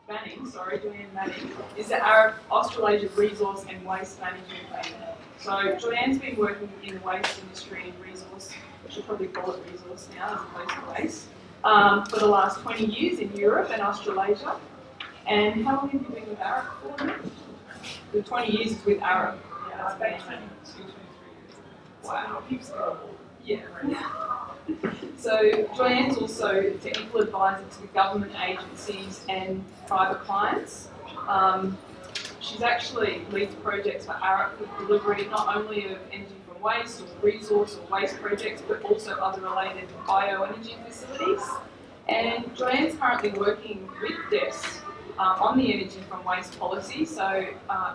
Joyanne Manning, is the ARUP Australasia Resource and Waste Management Planner. So Joyanne's been working in the waste industry and resource, we should probably call it resource now as opposed to waste, for the last 20 years in Europe and Australasia. And how long have you been with ARUP for? The 20 years is with ARUP. Yeah, that's amazing. 23 years. Wow. Keeps going. Yeah. So Joyanne's also technical advisor to the government agencies and private clients. She's actually leads projects for ARUP with delivery not only of energy from waste or resource or waste projects, but also other related bioenergy facilities. And Joyanne's currently working with DES on the energy from waste policy, so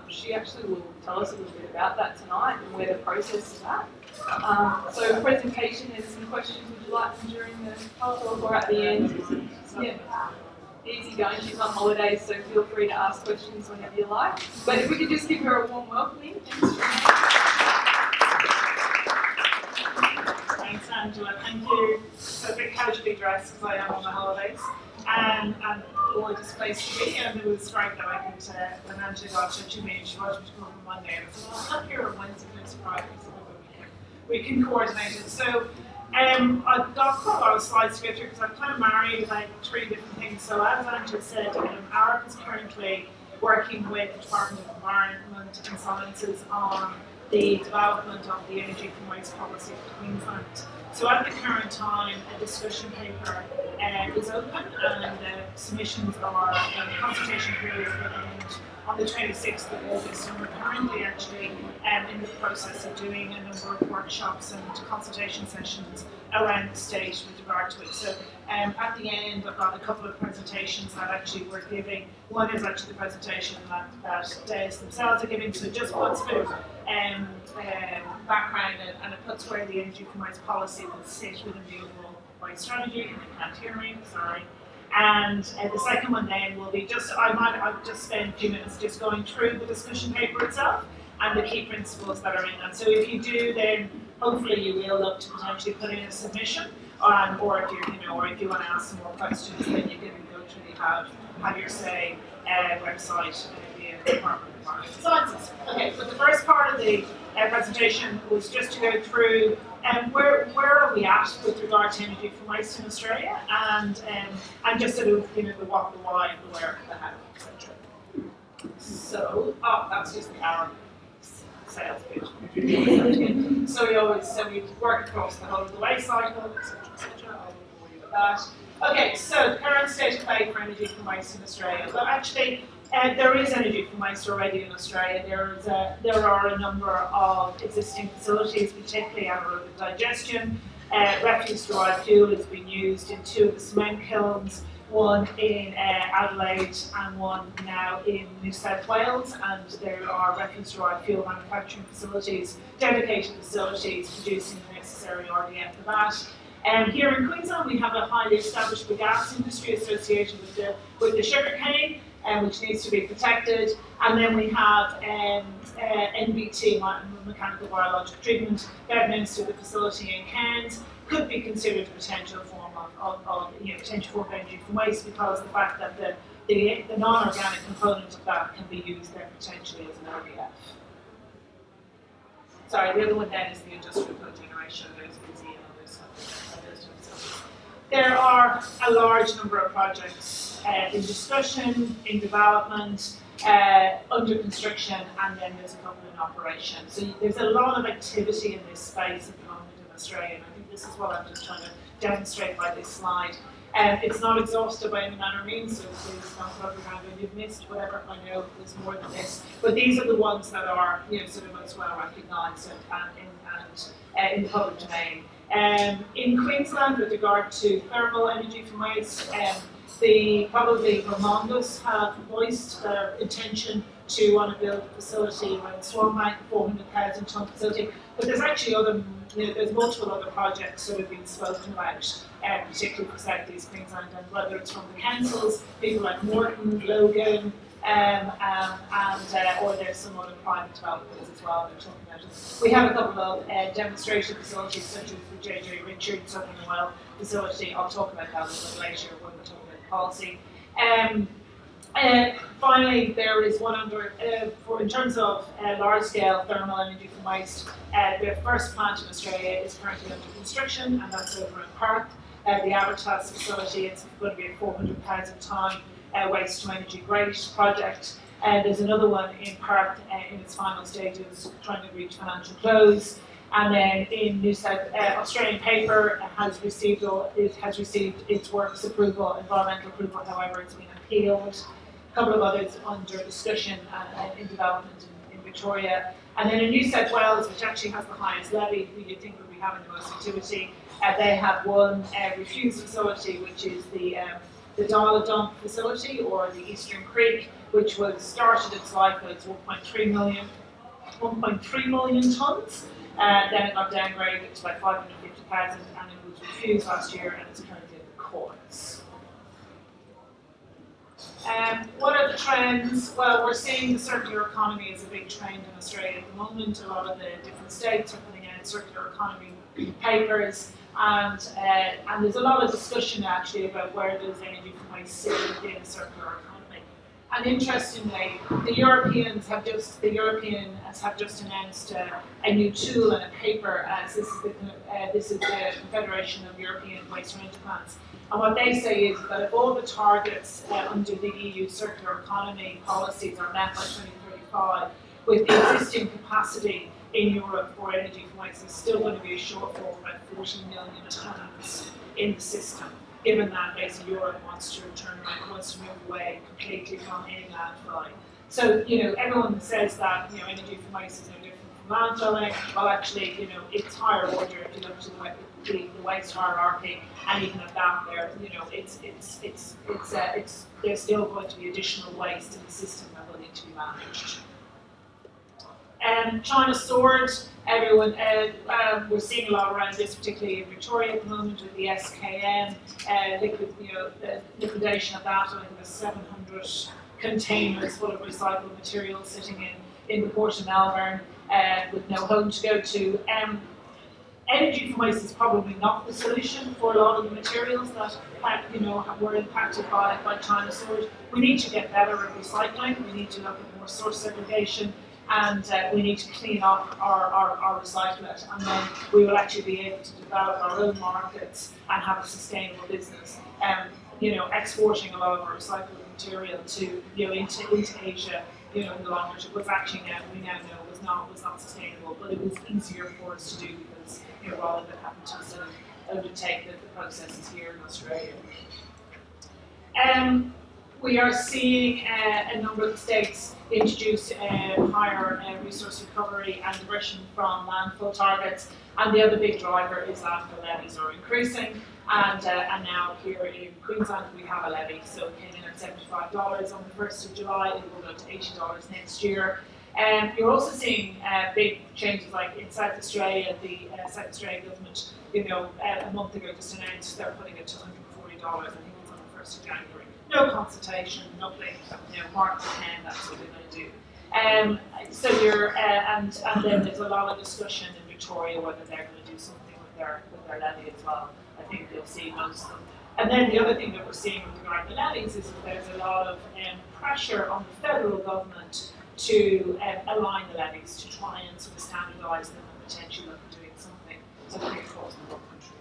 she actually will tell us a little bit about that tonight and where the process is at. So presentation and some questions would you like them during the talk or at the end? Yeah. Easy going, she's on holidays, so feel free to ask questions whenever you like. But if we could just give her a warm welcoming. Thanks, Angela. Thank you. So a bit casually dressed because I am on the holidays. And gorgeous place to be, and it was great that I could, when Angela got to me, she wanted me to come on Monday, and I said, well, I'm here on Wednesday, it's Friday, so we can coordinate it. So I've got quite a lot of slides to go through because I've kind of married about 3 different things. So as Angela said, ARUP is currently working with the Department of Environment and Sciences on the development of the energy from waste policy for Queensland. So at the current time, a discussion paper is open and submissions are, the consultation period will end on the 26th of August, and we're currently actually in the process of doing a number of workshops and consultation sessions around the state with regard to it. So at the end, I've got a couple of presentations that actually we're giving. One is actually the presentation that DES themselves are giving, so just puts a bit of background and it puts where the energy from waste policy will sit within the overall waste strategy. I can't hear me, sorry. And the second one then will be just, I've just spent a few minutes just going through the discussion paper itself and the key principles that are in that. So if you do, then hopefully you will look to potentially put in a submission, or if you want to ask some more questions, then you can go to the have your say website the Department of Environment and Sciences. Okay, so the first part of the presentation was just to go through where are we at with regard to energy from waste in Australia, and just sort of the what, the why, and the where, the how, etc. So, that's just the ARUP sales pitch. So we work across the whole of the waste cycle, etc., etc. I won't bore you with that. Okay, so the current state of play for energy from waste in Australia. Well, actually, there is energy from waste already in Australia. There are a number of existing facilities, particularly anaerobic digestion. Refuse-derived fuel is being used in 2 of the cement kilns, one in Adelaide and one now in New South Wales. And there are refuse-derived fuel manufacturing facilities, dedicated facilities producing the necessary RDF for that. Here in Queensland, we have a highly established gas industry associated with the sugar cane, which needs to be protected. And then we have NBT, mechanical biological treatment, Bedminster, the facility in Cairns, could be considered a potential form of energy from waste, because of the fact that the non-organic component of that can be used there potentially as an RDF. Sorry, the other one then is the industrial cogeneration. There's busy and others. There are a large number of projects in discussion, in development, under construction, and then there's a couple in operation. So there's a lot of activity in this space at the moment in Australia, and I think this is what I'm just trying to demonstrate by this slide. It's not exhaustive by any manner of means, so please don't look around and you've missed whatever. I know there's more than this, but these are the ones that are sort of most well recognised and in the public domain. In Queensland, with regard to thermal energy from waste, probably Vermontis have voiced their intention to want to build a facility around Swanbank, a 400,000 tonne facility. But there's actually there's multiple other projects that have been spoken about, particularly for South East Queensland, and whether it's from the councils, people like Morton, Logan, or there's some other private developers as well they're talking about it. We have a couple of demonstration facilities, such as the JJ Richard Southern Oil facility. I'll talk about that a little bit later when we're talking about policy. Finally, there is one under, in terms of large-scale thermal energy from waste, the first plant in Australia is currently under construction, and that's over in Perth. The Abertas facility, it's going to be a 400,000 tonne waste to energy grade project. There's another one in Perth in its final stages, trying to reach financial close. And then in New South, Australian Paper has received its works approval, environmental approval, however, it's been appealed. A couple of others under discussion and in development in Victoria. And then in New South Wales, which actually has the highest levy, who you'd think would be having the most activity, they have one refuse facility, which is the Dial Dump facility, or the Eastern Creek, which was started its life with 1.3 million tonnes. Then it got downgraded to about 550,000, and it was refused last year, and it's currently in the courts. What are the trends? Well, we're seeing the circular economy as a big trend in Australia at the moment. A lot of the different states are putting out circular economy papers, and there's a lot of discussion actually about where does energy from waste sit within a circular economy. And interestingly, the Europeans have just announced a new tool and a paper. This is the Confederation of European Waste Management Plants. And what they say is that if all the targets under the EU circular economy policies are met by 2035, with the existing capacity in Europe for energy from waste, there's still going to be a shortfall of about 40 million tonnes in the system, given that basically Europe wants to move away completely from any landfilling. So, everyone says that, energy from waste is no different from landfilling. Well, actually, it's higher order if you look to the waste hierarchy, and even at that, there's still going to be additional waste in the system that will need to be managed. China sword, we're seeing a lot around this, particularly in Victoria at the moment with the SKN, the liquidation of that. I think there's 700 containers full of recycled materials sitting in the port of Melbourne with no home to go to. Energy from waste is probably not the solution for a lot of the materials that were impacted by China sword. We need to get better at recycling. We need to look at more source segregation. And we need to clean up our recyclate, and then we will actually be able to develop our own markets and have a sustainable business. Exporting a lot of our recycled material into Asia, in the longer term was actually we now know was not sustainable, but it was easier for us to do because rather than having to sort of undertake the processes here in Australia. We are seeing a number of states introduce higher resource recovery and diversion from landfill targets, and the other big driver is landfill levies are increasing, and now here in Queensland we have a levy, so it came in at $75 on the 1st of July, it will go to $80 next year. You're also seeing big changes, like in South Australia, the South Australian government, a month ago just announced they're putting it to $140, I think it's on the 1st of January. No consultation, nothing, mark the pen, that's what they're going to do. So and then there's a lot of discussion in Victoria whether they're going to do something with their levy as well. I think they'll see most of them. And then the other thing that we're seeing with regard to levies is that there's a lot of pressure on the federal government to align the levies, to try and sort of standardise them and potentially look at doing something across the whole country.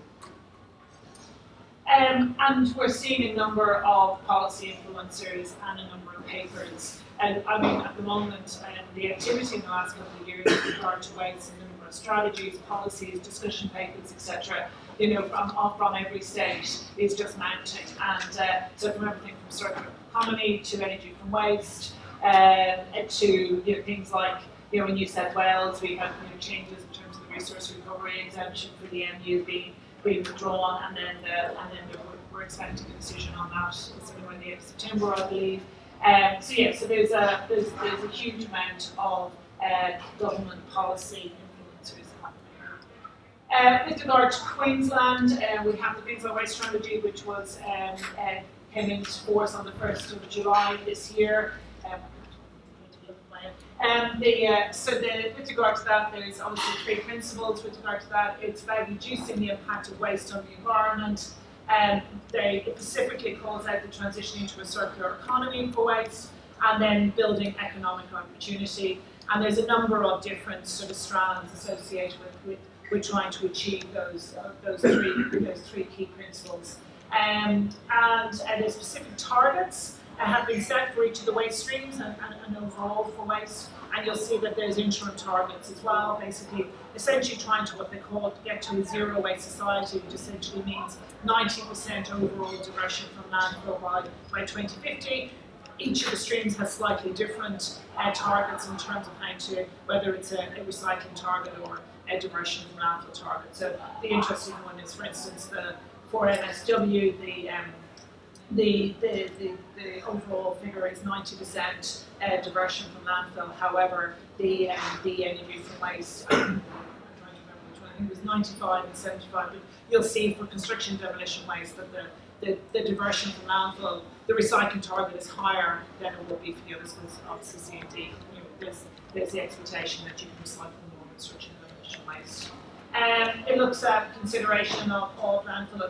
And we're seeing a number of policy influencers and a number of papers. And at the moment, the activity in the last couple of years with regard to waste and a number of strategies, policies, discussion papers, etc., from every state is just mounting. And so from everything from circular economy to energy from waste to things like, in New South Wales, we have changes in terms of the resource recovery exemption for the MU being withdrawn, and then we're expecting a decision on that by the end of September, I believe. So there's a huge amount of government policy influencers happening. With regard to Queensland, we have the Queensland Waste Strategy, which was came into force on the 1st of July this year. With regard to that, there's obviously 3 principles. With regard to that, it's about reducing the impact of waste on the environment, It specifically calls out the transition into a circular economy for waste, and then building economic opportunity. And there's a number of different sort of strands associated with trying to achieve those three key principles. And there's specific targets have been set for each of the waste streams and overall for waste. And you'll see that there's interim targets as well, basically, essentially trying to what they call get to a zero waste society, which essentially means 90% overall diversion from landfill by 2050. Each of the streams has slightly different targets in terms of how to, whether it's a recycling target or a diversion from landfill target. So the interesting one is, for instance, for MSW, the overall figure is 90% diversion from landfill. However, the energy from waste, I'm trying to remember which one, I think it was 95 and 75, but you'll see for construction demolition waste that the diversion from landfill, the recycling target is higher than it will be for the others, because obviously C and D, there's the expectation that you can recycle more construction demolition waste. It looks at consideration of landfill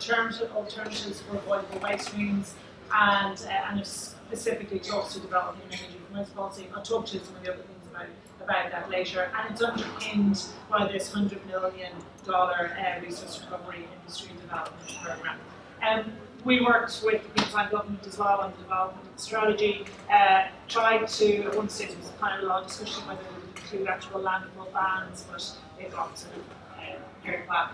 alternatives for avoidable waste streams, and it specifically talks to developing an energy from waste policy. I'll talk to some of the other things about that later, and it's underpinned by this $100 million resource recovery industry development program. We worked with the Queensland government as well on the development of the strategy, tried to, at one stage it was kind of a lot of discussion whether it would include actual landfill bans, but it got sort of very back.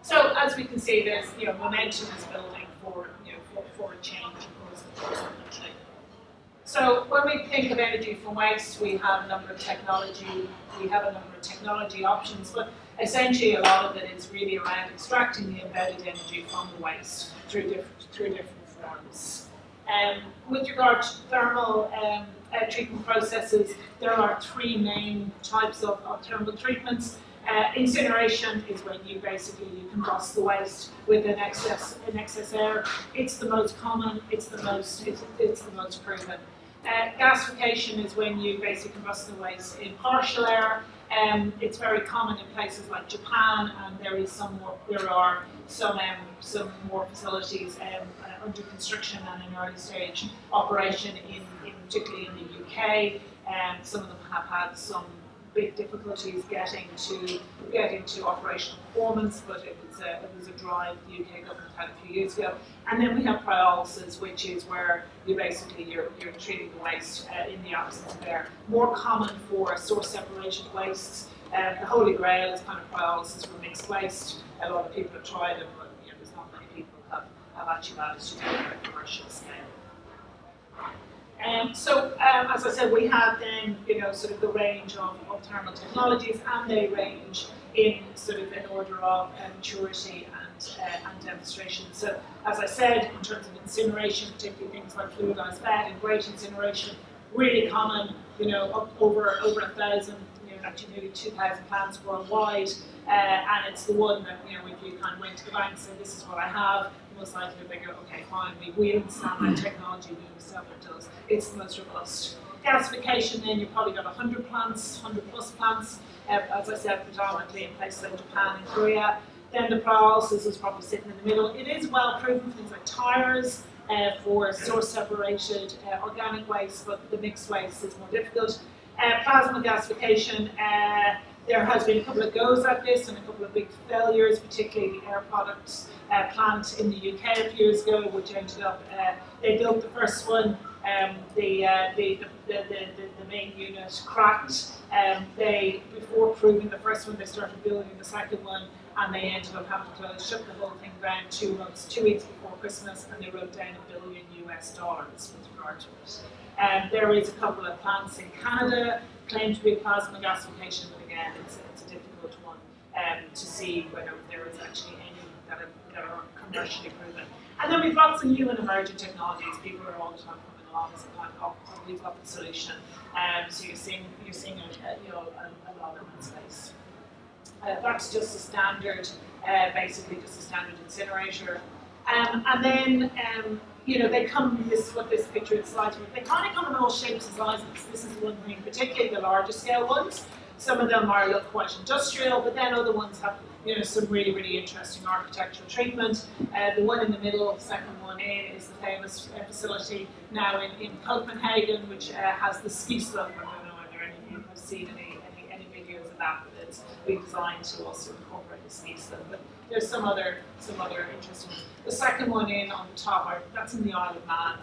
So as we can see, there's momentum is building for a change across the country. So when we think of energy from waste, we have a number of technology options, but essentially a lot of it is really around extracting the embedded energy from the waste through different forms. With regard to thermal treatment processes, there are three main types of thermal treatments. Incineration is when you combust the waste with an excess air. It's the most common. It's the most proven. Gasification is when you basically combust the waste in partial air. It's very common in places like Japan, and there are some more facilities under construction and in early stage operation, particularly in the UK. Some of them have had some big difficulties getting to operational performance, but it was a drive the UK government had a few years ago. And then we have pyrolysis, which is where you're treating the waste in the absence of air. More common for source separated wastes. The holy grail is kind of pyrolysis for mixed waste. A lot of people have tried it, but there's not many people have actually managed to do it at a commercial scale. As I said, we have then, sort of the range of thermal technologies, and they range in sort of an order of maturity and demonstration. So, as I said, in terms of incineration, particularly things like fluidized bed and great incineration, really common, over 1,000, actually nearly 2,000 plants worldwide, and it's the one that, if you kind of went to the bank and said, this is what I have, most likely they go, okay, fine, we understand that technology, we understand what it does. It's the most robust. Gasification, then you've probably got 100 plus plants, as I said, predominantly in places like Japan and Korea. Then the pyrolysis is probably sitting in the middle. It is well proven for things like tires, for source separated organic waste, but the mixed waste is more difficult. Plasma gasification, there has been a couple of goes at this and a couple of big failures, particularly the Air Products plant in the UK a few years ago, which ended up, they built the first one, the main unit cracked. Before proving the first one, they started building the second one, and they ended up having to shut the whole thing down 2 weeks before Christmas, and they wrote down $1 billion with regard to it. There is a couple of plants in Canada claimed to be plasma gasification, but again, it's a difficult one to see whether there is actually any that are commercially proven. And then we've got some new and emerging technologies. People are all the time coming along and saying, "Oh, we've got the solution." So you're seeing a lot in that space. That's just a standard, basically just a standard incinerator. And then they come. This is what this picture is slides with. They kind of come in all shapes and sizes. This is one thing, particularly the larger scale ones. Some of them are look quite industrial, but then other ones have some really, really interesting architectural treatment. The one in the middle, the second one in, is the famous facility now in Copenhagen, which has the ski slope. I don't know whether any of you have seen any videos of that, but it's been designed to also incorporate the ski slope. But there's some other interesting ones. The second one in on the top, that's in the Isle of Man.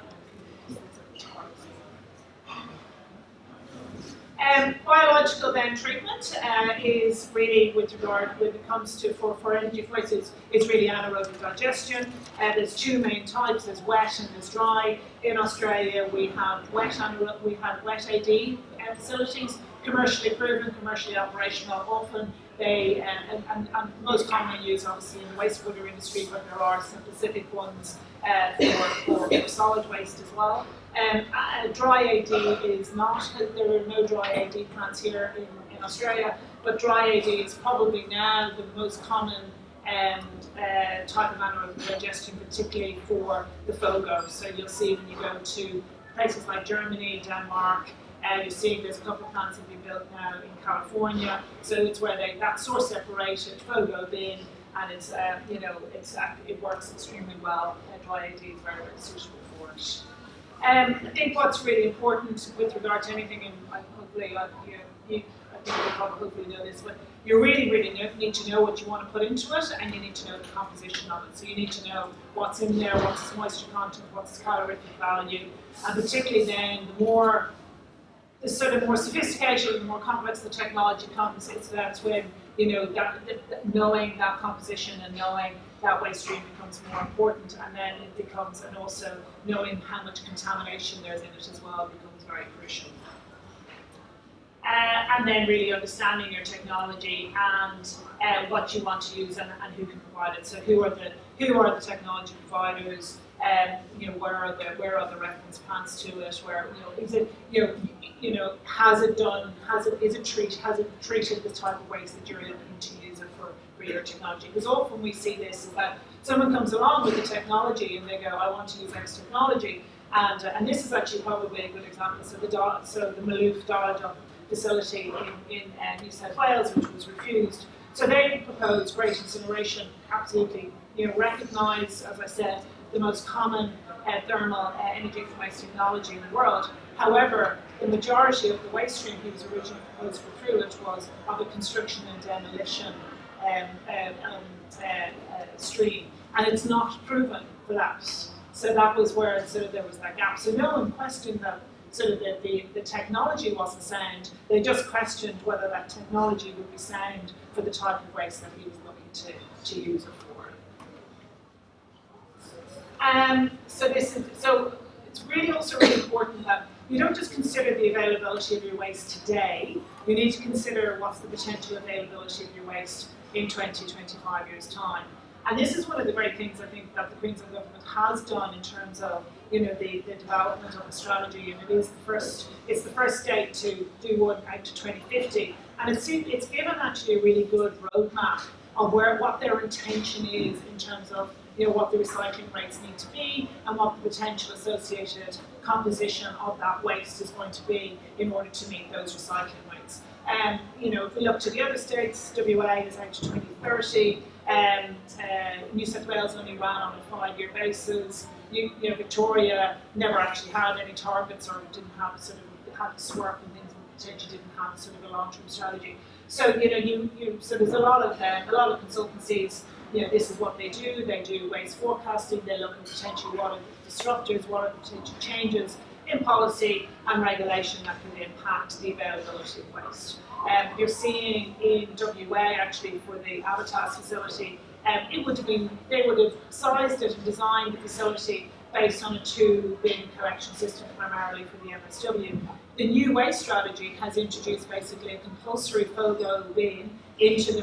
Biological then treatment is really, with regard when it comes to for energy choices, it's really anaerobic digestion. There's two main types: there's wet and there's dry. In Australia, we have wet AD facilities, commercially proven, commercially operational. Often they and most commonly used, obviously, in the wastewater industry, but there are some specific ones for solid waste as well. Dry AD is not, there are no dry AD plants here in Australia, but dry AD is probably now the most common type of anaerobic digestion, particularly for the FOGO. So you'll see when you go to places like Germany, Denmark, you're seeing there's a couple of plants that have been built now in California. So it's where that source separated FOGO bin, and it's it works extremely well. Dry AD is very, very suitable for it. I think what's really important with regard to anything, and hopefully I think you'll probably hopefully know this, but you really, really need to know what you want to put into it, and you need to know the composition of it. So you need to know what's in there, what's its moisture content, what's its calorific value, and particularly then the sort of more sophisticated and more complex the technology comes, that's when knowing that composition and knowing that waste stream becomes more important, and then it becomes, and also knowing how much contamination there's in it as well becomes very crucial. And then really understanding your technology and what you want to use and who can provide it. So who are the technology providers? Where are the reference plants to it? Where is it? Has it treated the type of waste that you're looking to use it for your technology? Because often we see this is that someone comes along with the technology and they go, I want to use X technology, and this is actually probably a good example. So the Maloof Dial facility in New South Wales, which was refused. So they proposed great incineration, absolutely, recognise, as I said, the most common thermal energy from waste technology in the world. However, the majority of the waste stream he was originally proposed for Fruit was of a construction and demolition stream, and it's not proven for that. So that was where sort of there was that gap. So no one questioned that sort of the technology wasn't sound. They just questioned whether that technology would be sound for the type of waste that he was looking to use it for. So it's really also really important that you don't just consider the availability of your waste today. You need to consider what's the potential availability of your waste in 20, 25 years' time. And this is one of the great things I think that the Queensland government has done in terms of the development of the strategy, and it's the first state to do one out to 2050, and it's given actually a really good roadmap of what their intention is in terms of what the recycling rates need to be and what the potential associated composition of that waste is going to be in order to meet those recycling rates. If we look to the other states, WA is out to 2030. New South Wales only ran on a 5-year basis. Victoria never actually had any targets or didn't have had to SWRP and things, and potentially didn't have sort of a long-term strategy. So so there's a lot of consultancies. This is what they do. They do waste forecasting. They look at potentially what are the disruptors, what are the potential changes in policy and regulation that can impact the availability of waste. You're seeing in WA actually for the Avitas facility, they would have sized it and designed the facility based on a 2-bin collection system primarily for the MSW. The new waste strategy has introduced basically a compulsory FOGO bin into the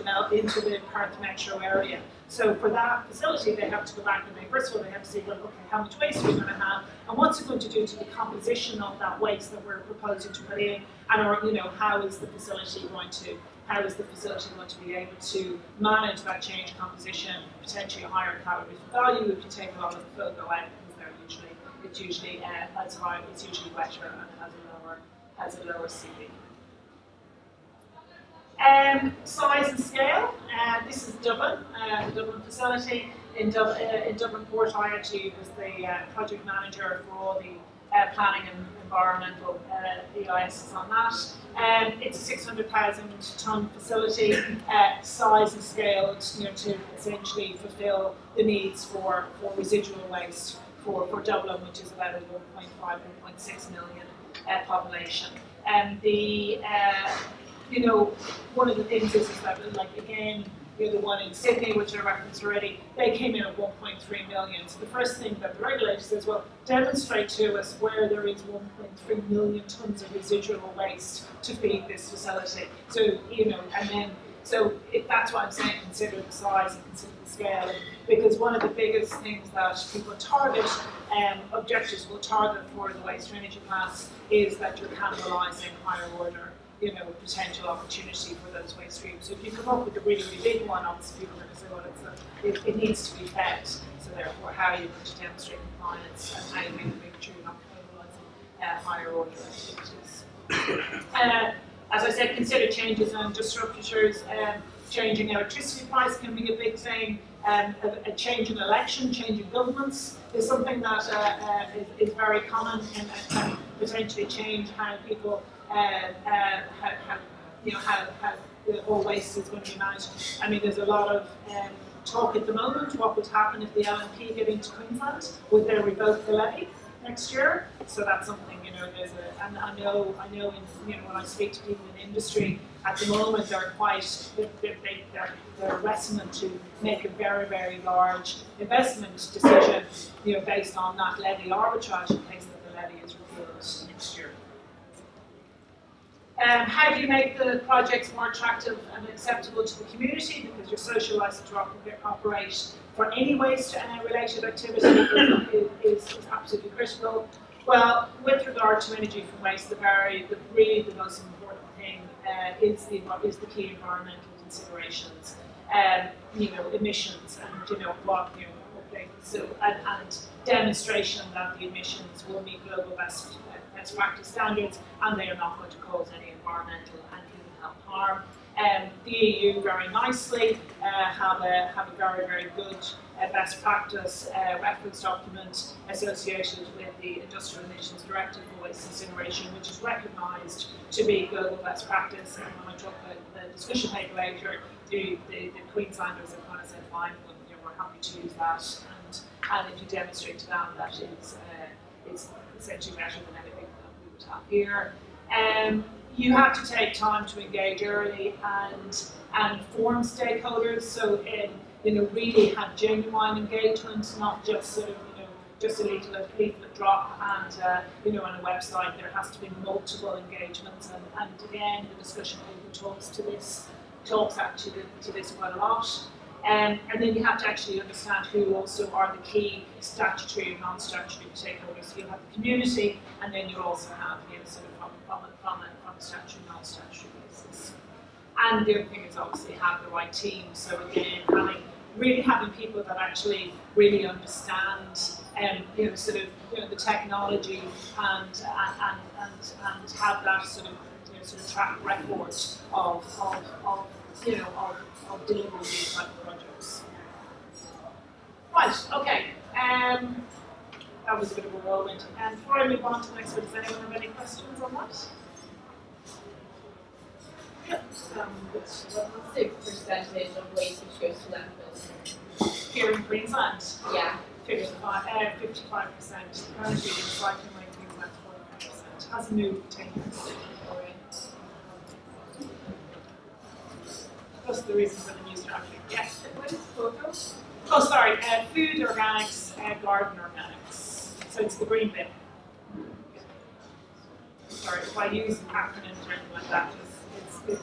Perth metro area. So for that facility, they have to go back and first of all, they have to say, well, okay, how much waste are we going to have, and what's it going to do to the composition of that waste that we're proposing to put in, and how is the facility going to be able to manage that change composition, potentially a higher calorie value if you take a lot of the FOGO out, because it's usually as high, it's usually wetter and has a lower CV. Size and scale. This is Dublin, the Dublin facility. In Dublin Port, I actually was the project manager for all the planning and environmental EISs on that. It's a 600,000 tonne facility, size and scale, to essentially fulfil the needs for residual waste for Dublin, which is about a 1.5, 1.6 million population. And one of the things is that, like, again, the one in Sydney, which I referenced already, they came in at 1.3 million. So the first thing that the regulator says, well, demonstrate to us where there is 1.3 million tonnes of residual waste to feed this facility. So, and then, so if that's what I'm saying, consider the size and consider the scale. Because one of the biggest things that people target, objectives will target for the waste to energy plants, is that you're cannibalising higher order potential opportunity for those waste streams. So if you come up with a really, really big one, obviously people are going to say, well, it needs to be fed. So therefore, how are you going to demonstrate compliance and how you make sure you're not cannibalising higher order activities? As I said, consider changes and disruptors. Changing electricity price can be a big thing. A change in election, change in governments is something that is very common and can potentially change how people how the whole waste is going to be managed. I mean, there's a lot of talk at the moment. What would happen if the LNP get into Queensland? Would they revoke the levy next year? So that's something, there's and I know when I speak to people in industry at the moment, they're reticent to make a very, very large investment decision, based on that levy arbitrage in case that the levy is repealed next year. How do you make the projects more attractive and acceptable to the community? Because your social license to operate for any waste-related activity is absolutely critical. Well, with regard to energy from waste, really the most important thing is the key environmental considerations, emissions, and demonstration that the emissions will meet global best practice standards, and they are not going to cause any environmental and human health harm. The EU very nicely have a very, very good best practice reference document associated with the Industrial Emissions Directive for waste incineration, which is recognised to be global best practice. And when I talk about the discussion paper later, the Queenslanders have kind of said, fine, we're happy to use that, and if you demonstrate to them that it's essentially better than anything that we would have here. You have to take time to engage early and inform stakeholders. So really have genuine engagement, not just sort of just a leaflet drop and on a website. There has to be multiple engagements, and again the discussion paper talks actually to this quite a lot. And then you have to actually understand who also are the key statutory and non-statutory stakeholders. So you have the community, and then you also have sort of from a statutory, non-statutory basis. And the other thing is obviously have the right team. So again, having people that actually really understand, the technology and have that sort of track record of delivering these type of projects. Right, okay. That was a bit of a whirlwind. And before I move on to the next one, does anyone have any questions on that? What's the percentage of waste which goes to landfill? Here in Queensland? Yeah. 55%. Currently, recycling rate in Queensland is 45%. Hasn't moved for 10 years. That's the reason for the new strategy. Yes. What is photo? Oh, sorry. Food organics, garden organics. So it's the green bin. Sorry, if I use acronyms or anything like that, it's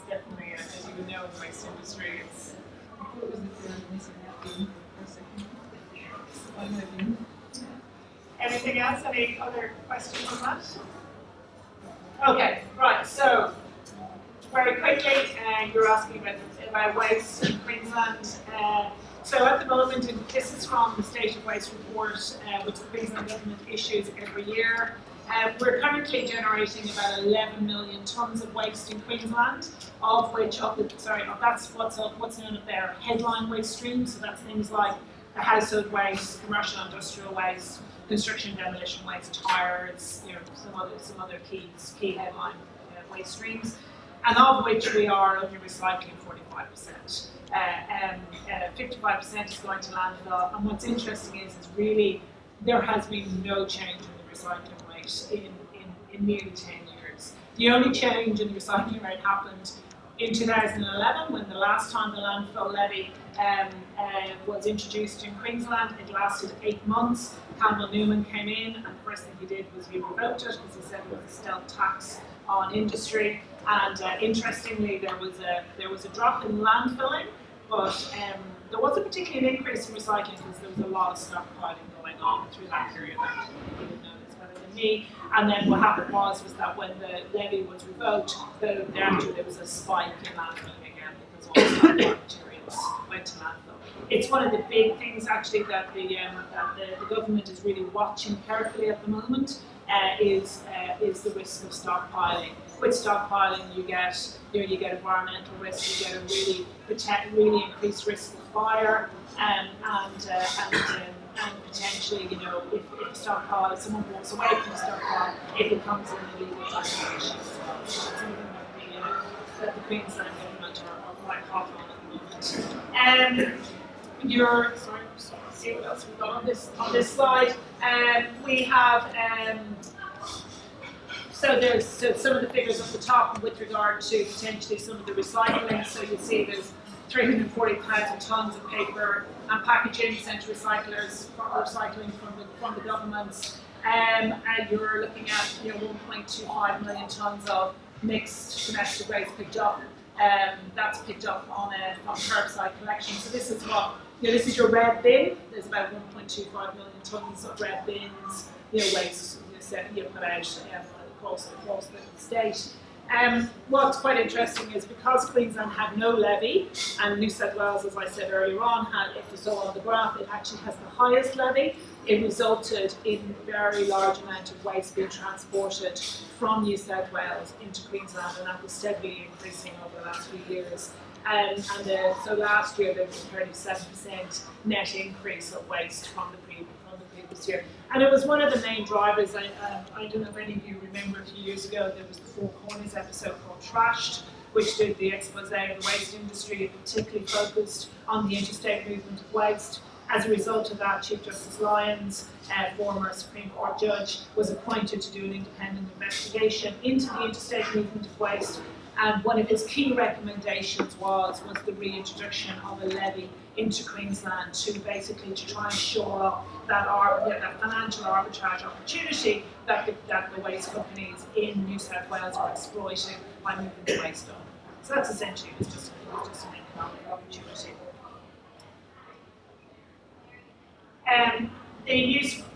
definitely, as you would know in the waste industry, it's. What was the feeling missing that bin for a second? Anything else? Any other questions on that? Okay, right. So very quickly, you're asking about waste in Queensland. So at the moment, and this is from the State of Waste report, which the Queensland government issues every year. We're currently generating about 11 million tonnes of waste in Queensland, of which, that's what's known as their headline waste stream. So that's things like household waste, commercial industrial waste, construction demolition waste, tyres, some other key headline waste streams, and of which we are only recycling 45%. 55% is going to landfill, and what's interesting is really there has been no change in the recycling rate in nearly 10 years. The only change in the recycling rate happened in 2011, when the last time the landfill levy was introduced in Queensland. It lasted 8 months. Campbell Newman came in, and the first thing he did was he revoked it because he said it was a stealth tax on industry. And interestingly, there was a drop in landfilling, but there wasn't particularly an increase in recycling because there was a lot of stockpiling going on through that period. You would know this better than me. And then what happened was that when the levy was revoked, thereafter there was a spike in landfilling again because all the stockpile materials went to landfill. It's one of the big things actually that the government is really watching carefully at the moment. Is the risk of stockpiling. With stockpiling, you get environmental risk, you get a really increased risk of fire, and potentially, if stockpile, if someone walks away from stockpile, it becomes an illegal destination. So it's something that the Queensland government are quite hot on at the moment. See what else we've got on this slide. We have there's some of the figures at the top with regard to potentially some of the recycling. So you see there's 340,000 tonnes of paper and packaging sent to recyclers for recycling from the governments. And you're looking at 1.25 million tonnes of mixed domestic waste picked up. That's picked up from curbside collection. So this is this is your red bin. There's about 1.25 million tonnes of red bins, waste put out across the state. What's quite interesting is because Queensland had no levy, and New South Wales, as I said earlier on, if you saw on the graph, it actually has the highest levy. It resulted in a very large amount of waste being transported from New South Wales into Queensland, and that was steadily increasing over the last few years. So last year there was a 37% net increase of waste from the previous year. And it was one of the main drivers. I don't know if any of you remember a few years ago, there was the Four Corners episode called Trashed, which did the expose of the waste industry. It particularly focused on the interstate movement of waste. As a result of that, Chief Justice Lyons, former Supreme Court judge, was appointed to do an independent investigation into the interstate movement of waste. And one of his key recommendations was the reintroduction of a levy into Queensland to try and shore up that financial arbitrage opportunity that the waste companies in New South Wales are exploiting by moving the waste on. So that's essentially it was just an economic opportunity.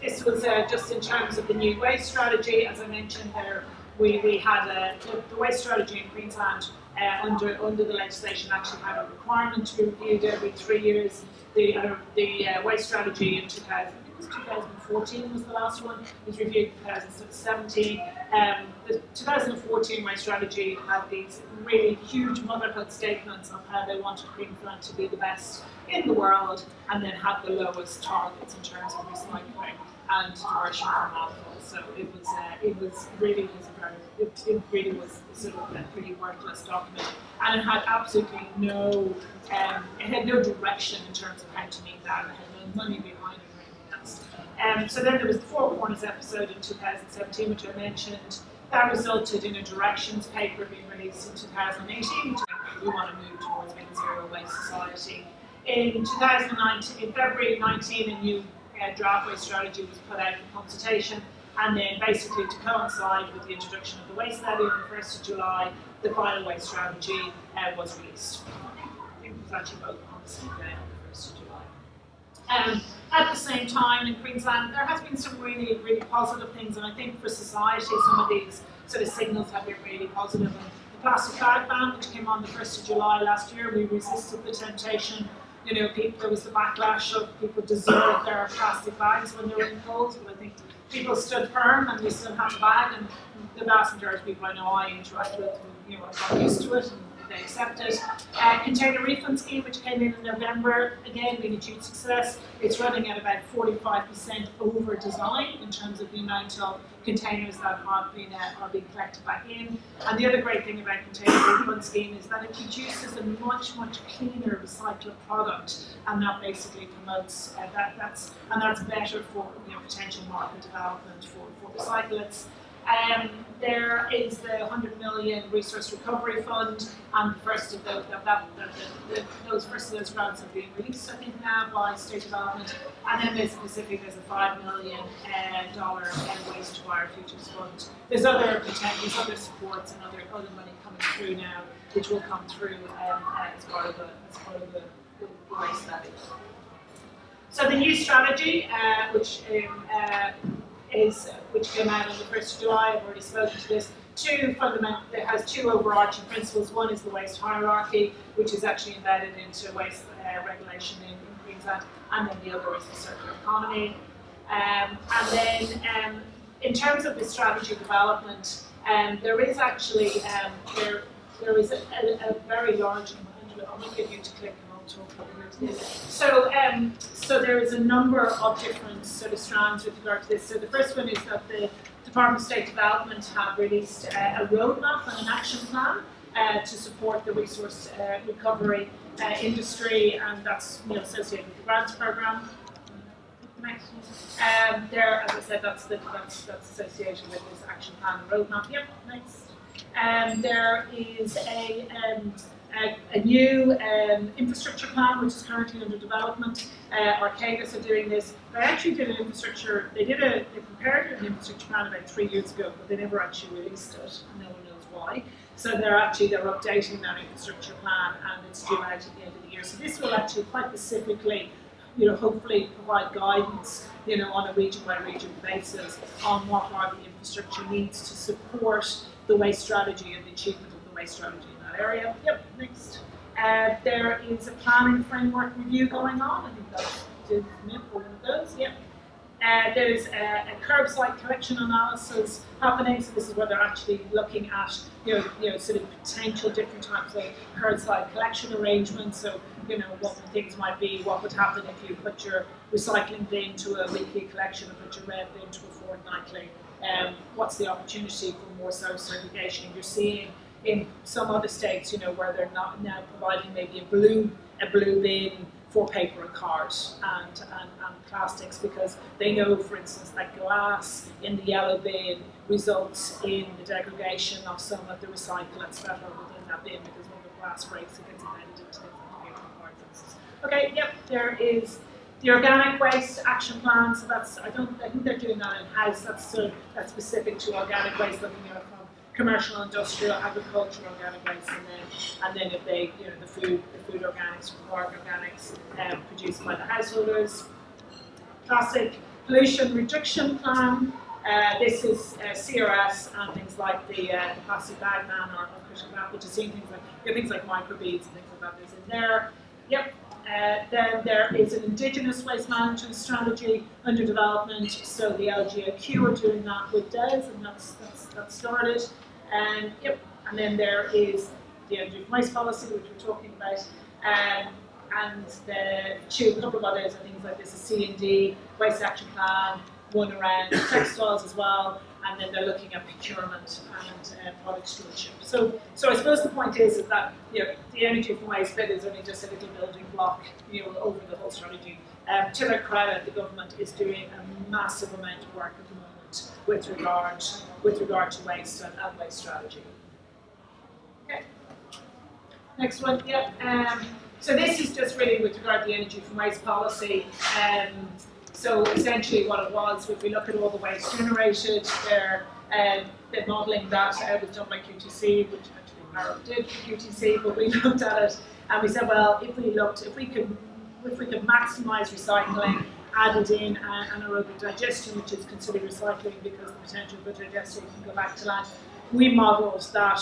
This was just in terms of the new waste strategy. As I mentioned there, we had the waste strategy in Queensland under the legislation actually had a requirement to be reviewed every 3 years. The waste strategy in 2014 was the last one. It was reviewed in 2017. The 2014 waste strategy had these really huge motherhood statements on how they wanted Queensland to be the best in the world, and then had the lowest targets in terms of recycling and diversion from landfill. So it really was sort of a pretty worthless document, and it had absolutely no direction in terms of how to meet that. It had no money behind it or anything else. So then there was the Four Corners episode in 2017, which I mentioned. That resulted in a directions paper being released in 2018. We want to move towards being a zero waste society. In February 19, a new draft waste strategy was put out for consultation, and then basically to coincide with the introduction of the waste levy on the 1st of July, the final waste strategy was released. I think it was actually both on the same day, on the 1st of July. At the same time, in Queensland, there has been some really, really positive things, and I think for society, some of these sort of signals have been really positive. And the plastic bag ban, which came on the 1st of July last year, we resisted the temptation. There was the backlash of people deserve their plastic bags when they were in polls, but I think people stood firm and we still have the bag, and the vast majority of people I know I interact with, are got used to it and they accept it. Container refund scheme, which came in November, again being a huge success. It's running at about 45% over design in terms of the amount of containers that are being collected back in. And the other great thing about container refund scheme is that it produces a much cleaner recycled product, and that basically promotes that's better for potential market development for recyclates. There is the 100 million resource recovery fund, and the first of those grants have been released, I think, now by state development. And then there's a $5 million waste to wire futures fund. There's other supports and other money coming through now, which will come through as part of the waste levy. So the new strategy, which came out on the 1st of July, I've already spoken to this. It has two overarching principles. One is the waste hierarchy, which is actually embedded into waste regulation in Queensland, and then the other is the circular economy. And then in terms of the strategy development, there is actually there is a very large. I'm going to get you to click. So there is a number of different sort of strands with regard to this. So the first one is that the Department of State Development have released a roadmap and an action plan to support the resource recovery industry, and that's associated with the grants program. Next. There, as I said, that's associated with this action plan and roadmap. Yep. Next. There is a new infrastructure plan which is currently under development. Arcadis are doing this. They actually did an infrastructure. They prepared an infrastructure plan about 3 years ago, but they never actually released it. No one knows why. So they're updating that infrastructure plan, and it's due out at the end of the year. So this will actually quite specifically, hopefully provide guidance, on a region by region basis on what are the infrastructure needs to support the waste strategy and the achievement of the waste strategy in that area. Yep, next. There is a planning framework review going on. I think that's one of those. Yep. There's a curbside collection analysis happening. So this is where they're actually looking at, sort of potential different types of curbside collection arrangements. So, what the things might be. What would happen if you put your recycling bin to a weekly collection and put your red bin to a fortnightly? What's the opportunity for more segregation? You're seeing in some other states, where they're not now providing maybe a blue bin for paper and cards and plastics, because they know, for instance, that glass in the yellow bin results in the degradation of some of the recyclates that are within that bin, because when the glass breaks, it gets embedded into things like paper and cards, for instance. Okay, yep, there is the organic waste action plan. So I think they're doing that in house. That's specific to organic waste, looking at it from commercial, industrial, agricultural organic waste, and then if they, the food organics, pork organics produced by the householders. Plastic pollution reduction plan. This is CRS and things like the plastic bag ban or critical map, which is seeing things like microbeads and things like that. Is in there. Yep. Then there is an Indigenous waste management strategy under development. So the LGAQ are doing that with DES, and that's started. And then there is the energy waste policy, which we're talking about, and a couple of others, and things like this, a C&D waste action plan, one around textiles as well, and then they're looking at procurement and product stewardship. So I suppose the point is that the energy from waste bit is only just a little building block over the whole strategy. To their credit, the government is doing a massive amount of work at the moment with regard to waste and waste strategy. Okay. Next one. So this is just really with regard to the energy from waste policy. So essentially what it was, if we look at all the waste generated, they're modelling that was done by QTC, which actually ARUP did for QTC, but we looked at it and we said, well, if we could maximise recycling, added in anaerobic digestion, which is considered recycling because the potential for digestion can go back to land, we modelled that,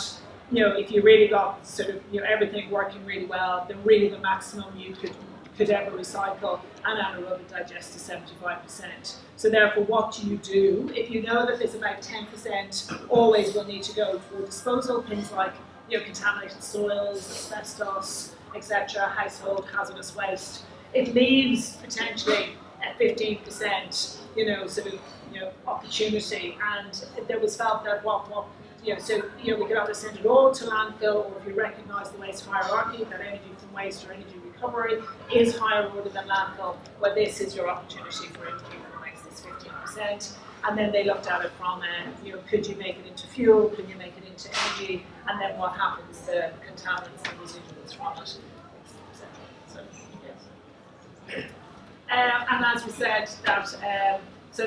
if you really got sort of everything working really well, then really the maximum you could could ever recycle, and anaerobic digest to 75%. So therefore, what do you do? If you know that there's about 10% always will need to go for disposal, things like contaminated soils, asbestos, etc., household hazardous waste, it leaves potentially at 15%, opportunity. And there was felt that we could either send it all to landfill, or if you recognise the waste hierarchy, that energy from waste or energy recovery is higher order than landfill, well, this is your opportunity for energy from waste, this 15%. And then they looked at it from, could you make it into fuel, could you make it into energy, and then what happens to contaminants and residuals from it, etc. So, yes. And as we said, that so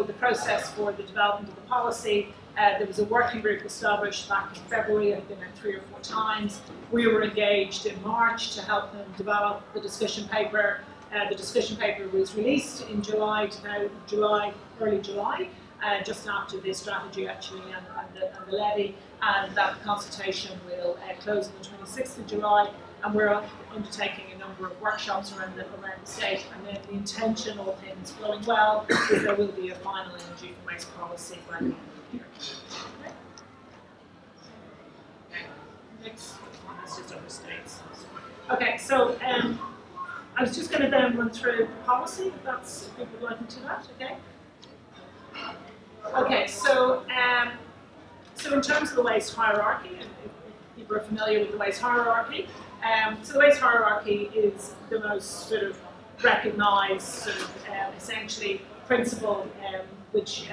the process for the development of the policy, there was a working group established back in February. I've been there 3 or 4 times. We were engaged in March to help them develop the discussion paper. The discussion paper was released in early July, just after the strategy actually and the levy, and that consultation will close on the 26th of July. And we're undertaking a number of workshops around the state, and then the intention, all things going well, is there will be a final energy from waste policy by the end of the year. Okay. Next one is just other states. Okay, so I was just going to then run through the policy, if that's if people would like me to do that, okay? Okay, so in terms of the waste hierarchy, if people are familiar with the waste hierarchy, so the waste hierarchy is the most sort of recognised essentially principle which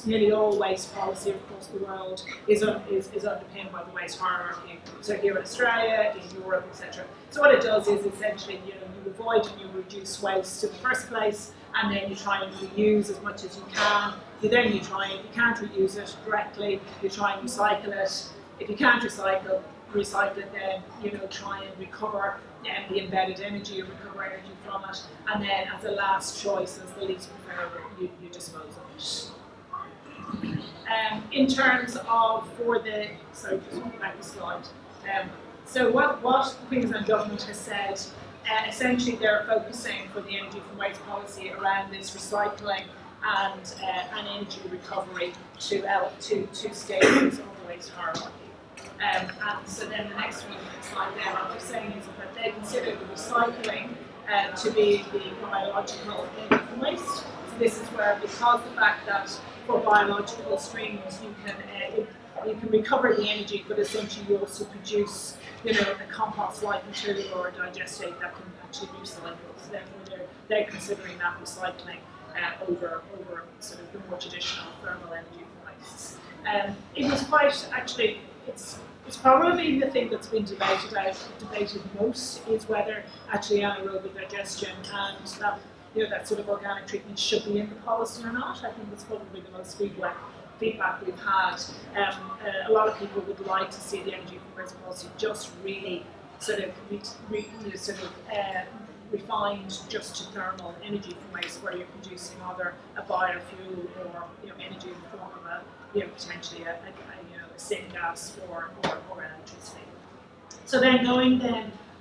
nearly all waste policy across the world is underpinned by the waste hierarchy. So here in Australia, in Europe, etc. So what it does is essentially you avoid and you reduce waste in the first place, and then you try and reuse as much as you can. You can't reuse it directly, you try and recycle it. If you can't recycle it, then try and recover the embedded energy or recover energy from it, and then as a last choice, as the least preferable, you dispose of it. In terms of just back the slide. So what the Queensland government has said, essentially they're focusing for the energy from waste policy around this recycling and energy recovery to stages of the waste hierarchy. And so then the next slide there, what they're saying is that they consider the recycling to be the biological energy from waste. So this is where, because the fact that for biological streams you can recover the energy, but essentially you also produce a compost-like material or a digestate that can actually recycle. So therefore they're considering that recycling over sort of the more traditional thermal energy from waste. It was quite actually. It's probably the thing that's been debated most is whether actually anaerobic digestion and that sort of organic treatment should be in the policy or not. I think that's probably the most feedback we've had. A lot of people would like to see the energy from waste policy just really sort of refined just to thermal energy from waste, where you're producing either a biofuel or energy in the form of potentially a syngas or electricity. So then going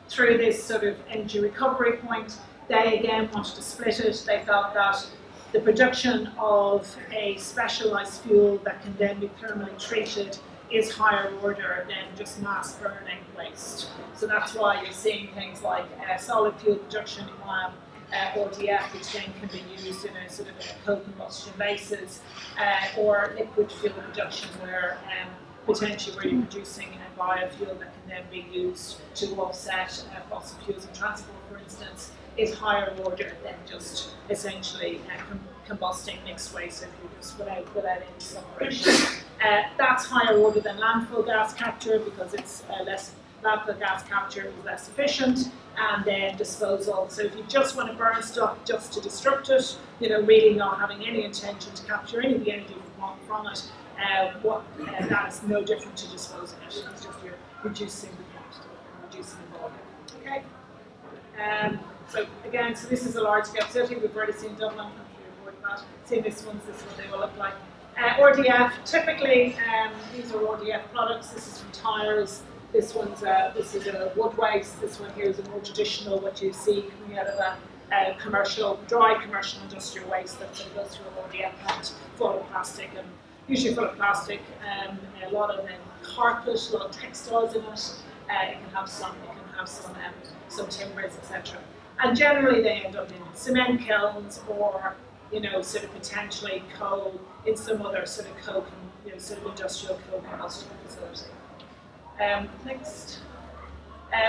through this sort of energy recovery point, they again wanted to split it. They felt that the production of a specialised fuel that can then be thermally treated is higher order than just mass burning waste. So that's why you're seeing things like solid fuel production in lab, RDF, which then can be used in a sort of a co-combustion basis, or liquid fuel production where potentially where you're producing a biofuel that can then be used to offset fossil fuels in transport, for instance, is higher order than just essentially combusting mixed waste without any separation. That's higher order than landfill gas capture because it's landfill gas capture is less efficient, and then disposal. So if you just want to burn stuff just to destruct it, really not having any intention to capture any of the energy from it, that is no different to disposing it. It's just you're reducing the quantity, reducing the volume. Okay. So again, this is a large-scale facility. We've already seen Dublin. I'm sure you've already that. Seen this one. This is what they will look like. RDF. Typically, these are RDF products. This is from tyres. this is a wood waste. This one here is a more traditional, what you see coming out of a commercial, dry commercial industrial waste that sort of goes through a Moria plant, full of plastic, and usually full of plastic. A lot of carpet, a lot of textiles in it. It can have some timbers, etc. And generally they end up in cement kilns or, sort of potentially coal in some other sort of coke, sort of industrial coal combustion facility. Next.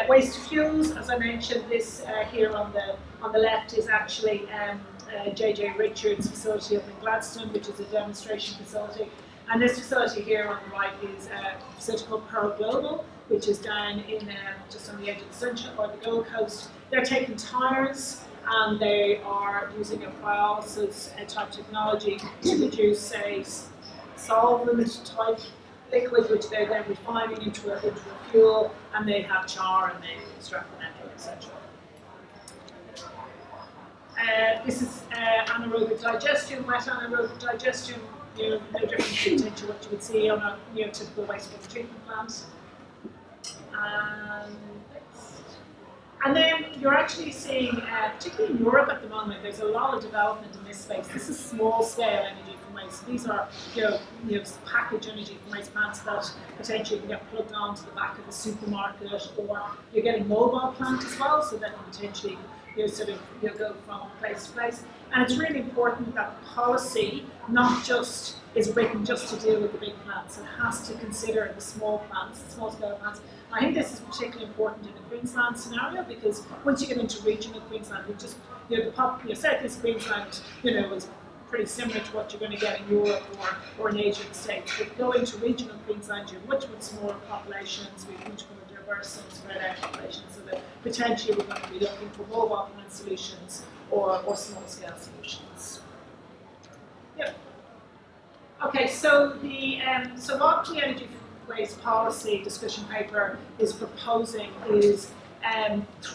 Waste fuels, as I mentioned, this here on the left is actually JJ Richards' facility up in Gladstone, which is a demonstration facility. And this facility here on the right is a facility called Pearl Global, which is down in just on the edge of the Sunshine or the Gold Coast. They're taking tyres and they are using a pyrolysis type technology to produce, say, solvent type liquid, which they're then refining into a fuel, and they have char and they extract the metal, etc. This is anaerobic digestion, wet anaerobic digestion. No different to what you would see on a typical wastewater treatment plant. And then you're actually seeing, particularly in Europe at the moment, there's a lot of development in this space. This is small-scale energy from waste. These are, packaged energy from waste plants that potentially can get plugged onto the back of a supermarket, or you're getting mobile plant as well, so that potentially you'll go from place to place. And it's really important that policy not just is written just to deal with the big plants. It has to consider the small plants, the small-scale plants. I think this is particularly important in the Queensland scenario, because once you get into regional Queensland, we just, Southeast Queensland, is pretty similar to what you're going to get in Europe or in Asia and the States. But going to regional Queensland, you're much smaller populations, we have much more diverse and spread out populations, so that potentially we're going to be looking for mobile plant solutions or small-scale solutions. Yep. Okay, so what the energy waste policy discussion paper is proposing is it's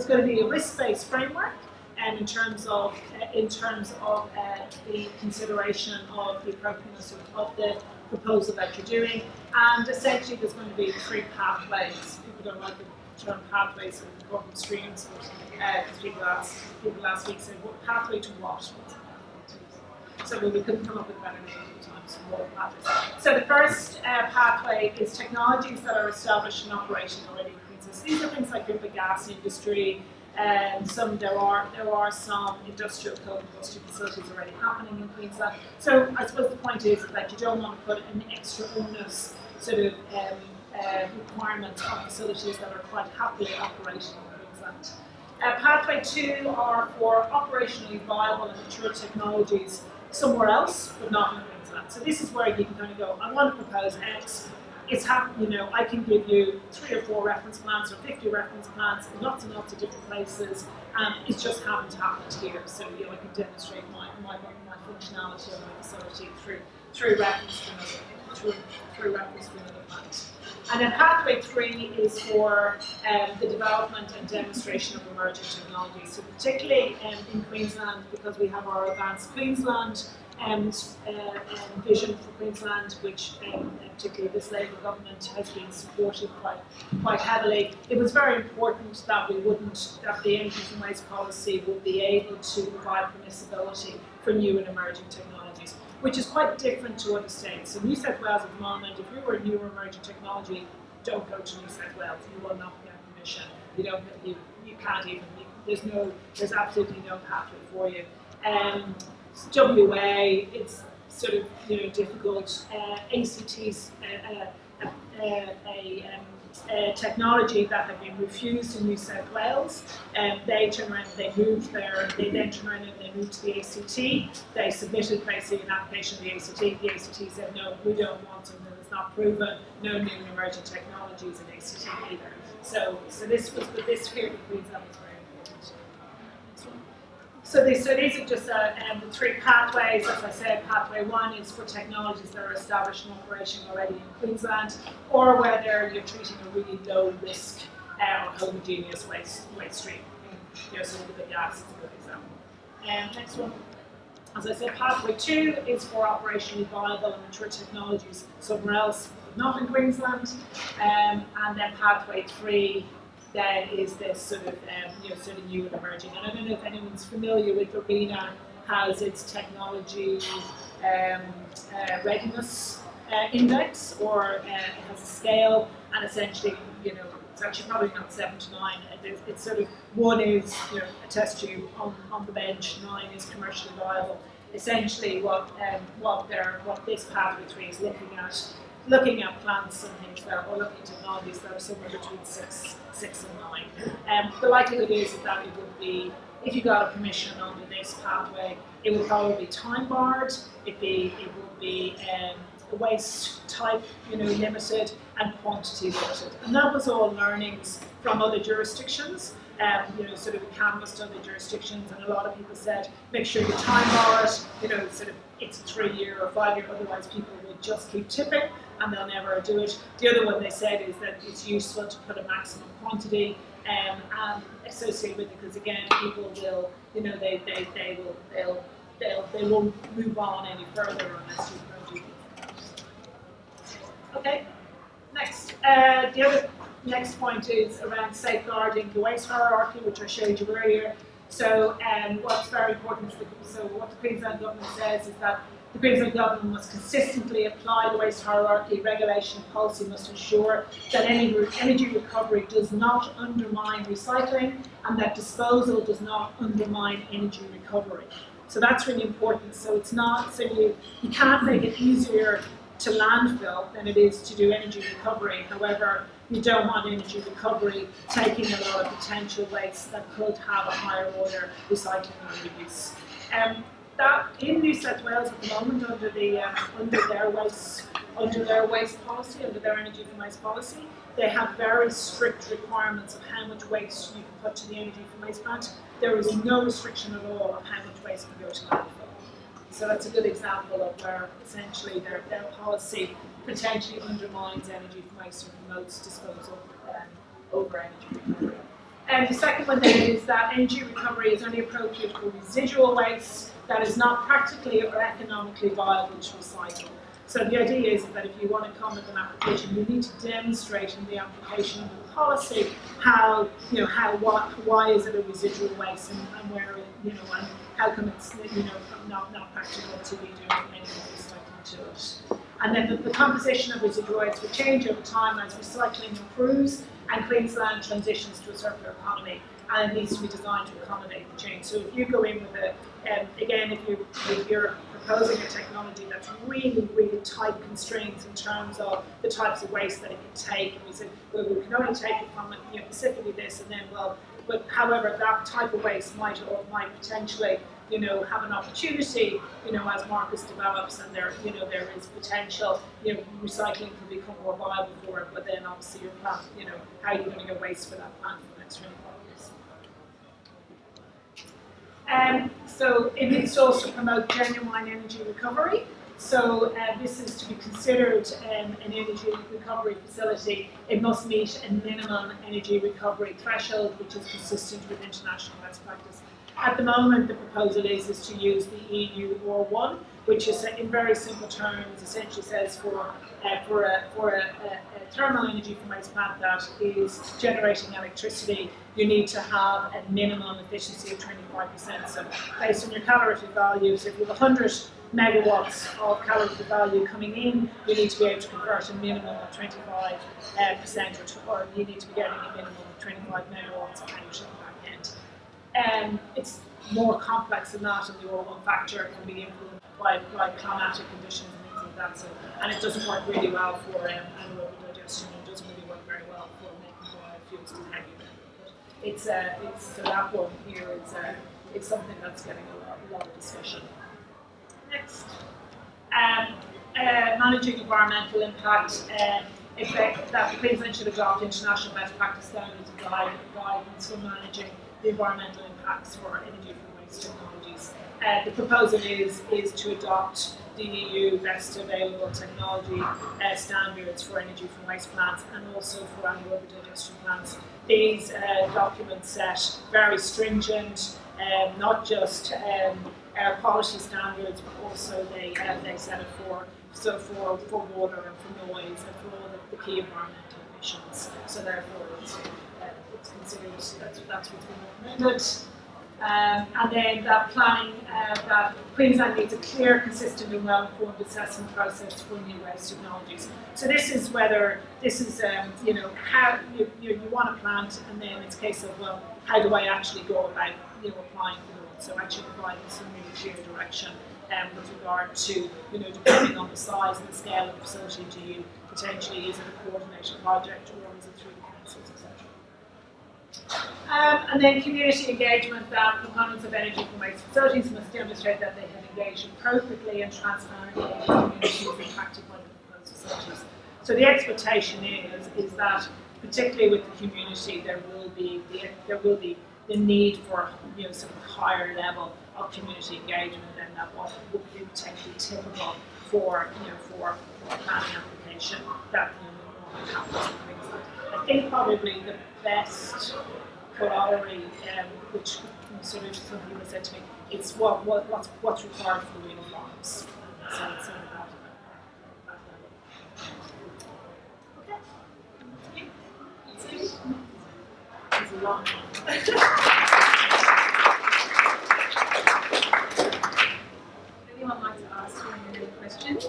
going to be a risk-based framework, in terms of the consideration of the appropriateness of the proposal that you're doing, and essentially there's going to be 3 pathways. People don't like the term pathways and important streams, but people last week said, what pathway to what? So we couldn't come up with a better name at the time, so more pathways. So the first pathway is technologies that are established and operational already in Queensland. So these are things like the gas industry, and there are some industrial coal combustion facilities already happening in Queensland. So I suppose the point is that you don't want to put an extra onus sort of requirement on facilities that are quite happily operational in Queensland. Pathway 2 are for operationally viable and mature technologies somewhere else, but not in Queensland. So this is where you can kind of go, I want to propose X. I can give you 3 or 4 reference plants or 50 reference plants in lots and lots of different places, and it just happened to happen here. So I can demonstrate my functionality of my facility through reference to another plant. And then pathway 3 is for the development and demonstration of emerging technologies. So particularly in Queensland, because we have our Advanced Queensland vision for Queensland, which particularly this Labour government has been supported quite heavily. It was very important that the energy from waste policy would be able to provide permissibility for new and emerging technologies, which is quite different to other states. So New South Wales at the moment, if you were a new or emerging technology, don't go to New South Wales. You will not get permission. You can't even. There's absolutely no pathway for you. WA, it's sort of difficult. ACT's a technology that had been refused in New South Wales. They turned around and they moved there. They then turned around and they moved to the ACT. They submitted basically an application to the ACT. The ACT said, no, we don't want something that's not proven. No new and emerging technologies in ACT either. So this here in Queensland was very important. Next one. So these are just the 3 pathways. As I said, pathway 1 is for technologies that are established and operational already in Queensland, or whether you're treating a really low risk or homogeneous waste stream. So look at the gas is a good example. Next one. As I said, pathway 2 is for operationally viable and mature technologies somewhere else, not in Queensland. And then pathway 3 then is this sort of sort of new and emerging. And I don't know if anyone's familiar with ARENA, has its technology readiness index, or it has a scale, and essentially, it's actually probably not 7 to 9. It's sort of 1 is a test tube on the bench, 9 is commercially viable. Essentially, what this pathway 3 is looking at plants and things that, or looking at technologies that are somewhere between 6 and 9. The likelihood is that it would be, if you got a permission under this pathway, it would probably be time barred. It would be waste type, limited, and quantity limited. And that was all learnings from other jurisdictions. Sort of canvassed other jurisdictions, and a lot of people said, make sure you time bar it, sort of it's a 3-year or 5-year, otherwise people would just keep tipping and they'll never do it. The other one they said is that it's useful to put a maximum quantity and associated with it, because again, people will, they won't move on any further unless you do things. Okay, next. The other next point is around safeguarding the waste hierarchy, which I showed you earlier. So what's very important, so what the Queensland Government says is that the Queensland Government must consistently apply the waste hierarchy. Regulation policy must ensure that any energy recovery does not undermine recycling, and that disposal does not undermine energy recovery. So that's really important. So it's not, so you can't make it easier to landfill than it is to do energy recovery. However, you don't want energy recovery taking a lot of potential waste that could have a higher order recycling or reuse. That in New South Wales at the moment, under their waste policy, under their energy from waste policy, they have very strict requirements of how much waste you can put to the energy from waste plant. There is no restriction at all of how much waste can go to landfill. So that's a good example of where essentially their policy potentially undermines energy from waste and promotes disposal over energy recovery. And the second one then is that energy recovery is only appropriate for residual waste that is not practically or economically viable to recycle. So the idea is that if you want to come with an application, you need to demonstrate in the application of the policy why is it a residual waste, and where and how come it's not practical to be doing any recycling to it. And then the composition of residual waste will change over time as recycling improves and Queensland transitions to a circular economy, and it needs to be designed to accommodate the change. So if you go in with again, if you're proposing a technology that's really, really tight constraints in terms of the types of waste that it can take, and we said, well, we can only take it from specifically this, and then, but however, that type of waste might potentially, have an opportunity, as markets develops, and there is potential, recycling can become more viable for it, but then obviously your plant, how are you going to get waste for that plant for the next 25 years? So it needs to also promote genuine energy recovery. So this is to be considered an energy recovery facility. It must meet a minimum energy recovery threshold, which is consistent with international best practice. At the moment, the proposal is to use the EU OR1, which is, in very simple terms, essentially says for a thermal energy from waste plant that is generating electricity, you need to have a minimum efficiency of 25%. So based on your calorific values, if you have 100 megawatts of calorific value coming in, you need to be able to convert a minimum of 25%, or you need to be getting a minimum of 25 megawatts out of the back end. It's more complex than that, and the OR1 factor can be influenced by climatic conditions and things like that. So, and it doesn't work really well for anaerobic digestion. It doesn't really work very well for making biofuels and heavy. It's so that one here is it's something that's getting a lot of discussion. Next, managing environmental impact. That Queensland should adopt international best practice standards and guidance for managing the environmental impacts for energy from waste technologies. The proposal is to adopt the EU best available technology standards for energy from waste plants, and also for anaerobic digestion plants. These documents set very stringent, not just air quality standards, but also they set it for so for water and for noise and for all the key environmental emissions. So therefore it's considered, that's what's been recommended. And then that planning, that Queensland needs a clear, consistent and well-informed assessment process for new waste technologies. So this is whether, this is, you know, how you want to plant, and then it's a case of, well, how do I actually go about, you know, applying for those? So actually providing some really clear direction with regard to, you know, depending on the size and the scale of the facility, do you potentially, is it a coordination project or is it through the councils, etc. And then community engagement, that components of energy from waste facilities must demonstrate that they have engaged appropriately and transparently in communities impacted by the proposed facilities. So the expectation is that, particularly with the community, there will be the need for, you know, sort of higher level of community engagement than that what would be potentially typical for, you know, for a planning application that, you know, normally happens in Queensland. I think probably the best corollary, which sort of some people said to me, it's what's required for wind farms. So it's sort of that level. Okay. It's a long one. Would anyone like to ask any questions?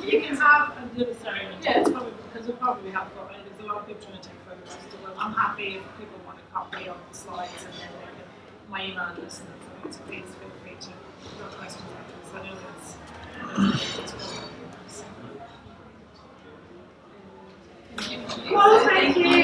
You can have a little sorry, Yeah. it's probably because we'll probably have photos. There's a lot of people trying to take photographs as well. I'm happy if people want a copy of the slides and then my email address and everything, so please feel free to throw questions after this. I know there's Thank you. well, thank you.